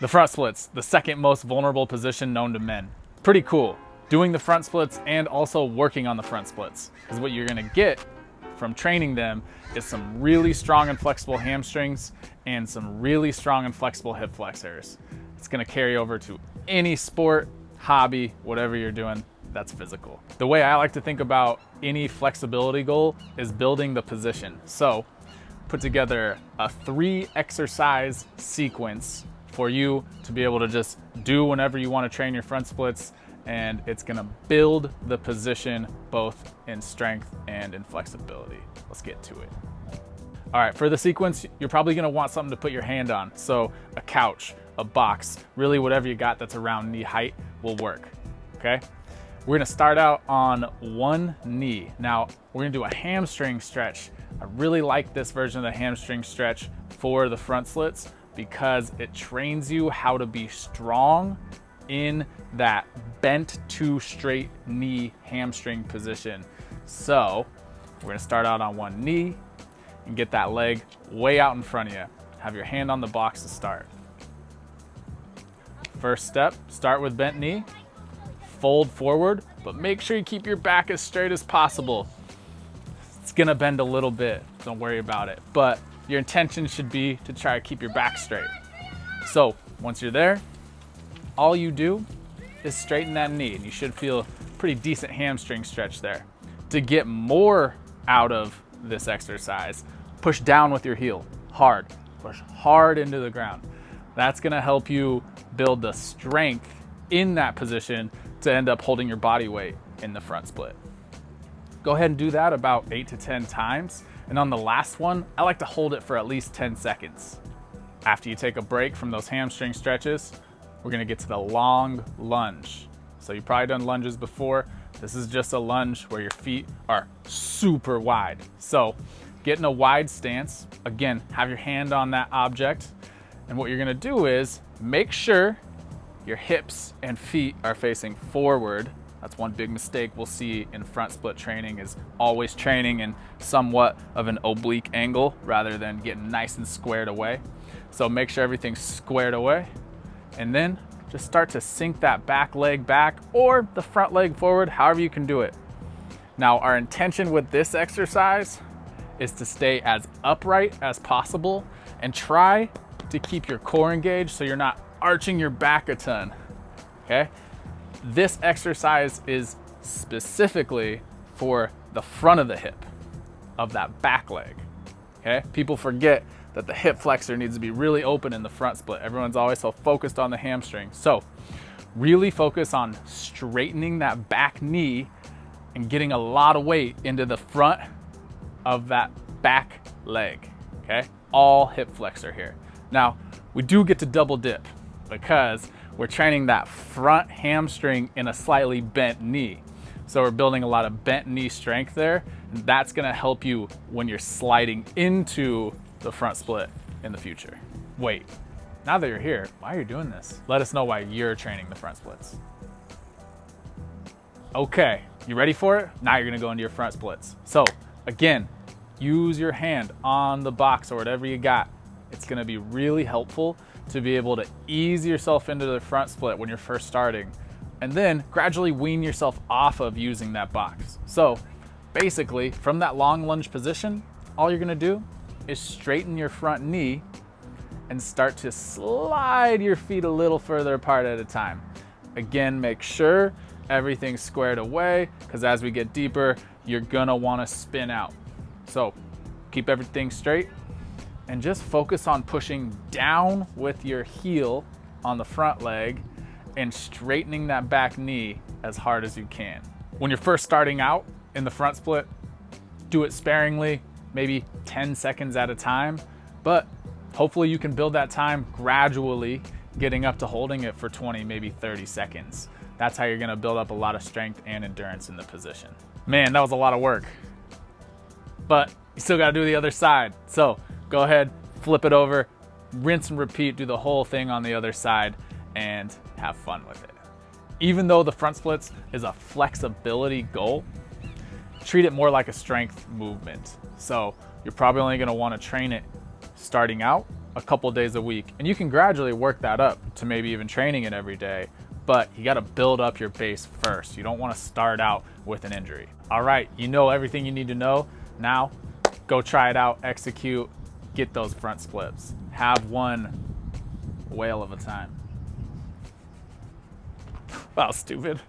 The front splits, the second most vulnerable position known to men. Pretty cool. Doing the front splits and also working on the front splits, because what you're gonna get from training them is some really strong and flexible hamstrings and some really strong and flexible hip flexors. It's gonna carry over to any sport, hobby, whatever you're doing that's physical. The way I like to think about any flexibility goal is building the position. So put together a 3 exercise sequence for you to be able to just do whenever you want to train your front splits, and it's gonna build the position both in strength and in flexibility. Let's get to it. All right, for the sequence, you're probably gonna want something to put your hand on. So a couch, a box, really whatever you got that's around knee height will work, okay? We're gonna start out on one knee. Now, we're gonna do a hamstring stretch. I really like this version of the hamstring stretch for the front splits because it trains you how to be strong in that bent to straight knee hamstring position. So we're gonna start out on one knee and get that leg way out in front of you. Have your hand on the box to start. First step, start with bent knee, fold forward, but make sure you keep your back as straight as possible. It's gonna bend a little bit, don't worry about it, but your intention should be to try to keep your back straight. So once you're there, all you do is straighten that knee, and you should feel a pretty decent hamstring stretch there. To get more out of this exercise, push down with your heel, hard. Push hard into the ground. That's gonna help you build the strength in that position to end up holding your body weight in the front split. Go ahead and do that about 8 to 10 times. And on the last one, I like to hold it for at least 10 seconds. After you take a break from those hamstring stretches, we're gonna get to the long lunge. So you've probably done lunges before. This is just a lunge where your feet are super wide. So get in a wide stance. Again, have your hand on that object. And what you're gonna do is make sure your hips and feet are facing forward. That's one big mistake we'll see in front split training, is always training in somewhat of an oblique angle rather than getting nice and squared away. So make sure everything's squared away, and then just start to sink that back leg back or the front leg forward, however you can do it. Now, our intention with this exercise is to stay as upright as possible and try to keep your core engaged so you're not arching your back a ton, okay? This exercise is specifically for the front of the hip of that back leg, okay? People forget that the hip flexor needs to be really open in the front split. Everyone's always so focused on the hamstring. So really focus on straightening that back knee and getting a lot of weight into the front of that back leg, okay? All hip flexor here. Now, we do get to double dip because we're training that front hamstring in a slightly bent knee. So we're building a lot of bent knee strength there. And that's gonna help you when you're sliding into the front split in the future. Wait, now that you're here, why are you doing this? Let us know why you're training the front splits. Okay, you ready for it? Now you're gonna go into your front splits. So again, use your hand on the box or whatever you got. It's gonna be really helpful to be able to ease yourself into the front split when you're first starting, and then gradually wean yourself off of using that box. So basically, from that long lunge position, all you're gonna do is straighten your front knee and start to slide your feet a little further apart at a time. Again, make sure everything's squared away, because as we get deeper, you're gonna wanna spin out. So keep everything straight and just focus on pushing down with your heel on the front leg and straightening that back knee as hard as you can. When you're first starting out in the front split, do it sparingly, maybe 10 seconds at a time, but hopefully you can build that time gradually, getting up to holding it for 20, maybe 30 seconds. That's how you're gonna build up a lot of strength and endurance in the position. Man, that was a lot of work, but you still gotta do the other side. So go ahead, flip it over, rinse and repeat, do the whole thing on the other side, and have fun with it. Even though the front splits is a flexibility goal, treat it more like a strength movement. So you're probably only gonna wanna train it starting out a couple days a week. And you can gradually work that up to maybe even training it every day, but you gotta build up your base first. You don't wanna start out with an injury. All right, you know everything you need to know. Now, go try it out, execute, get those front splits. Have one whale of a time. Wow, stupid.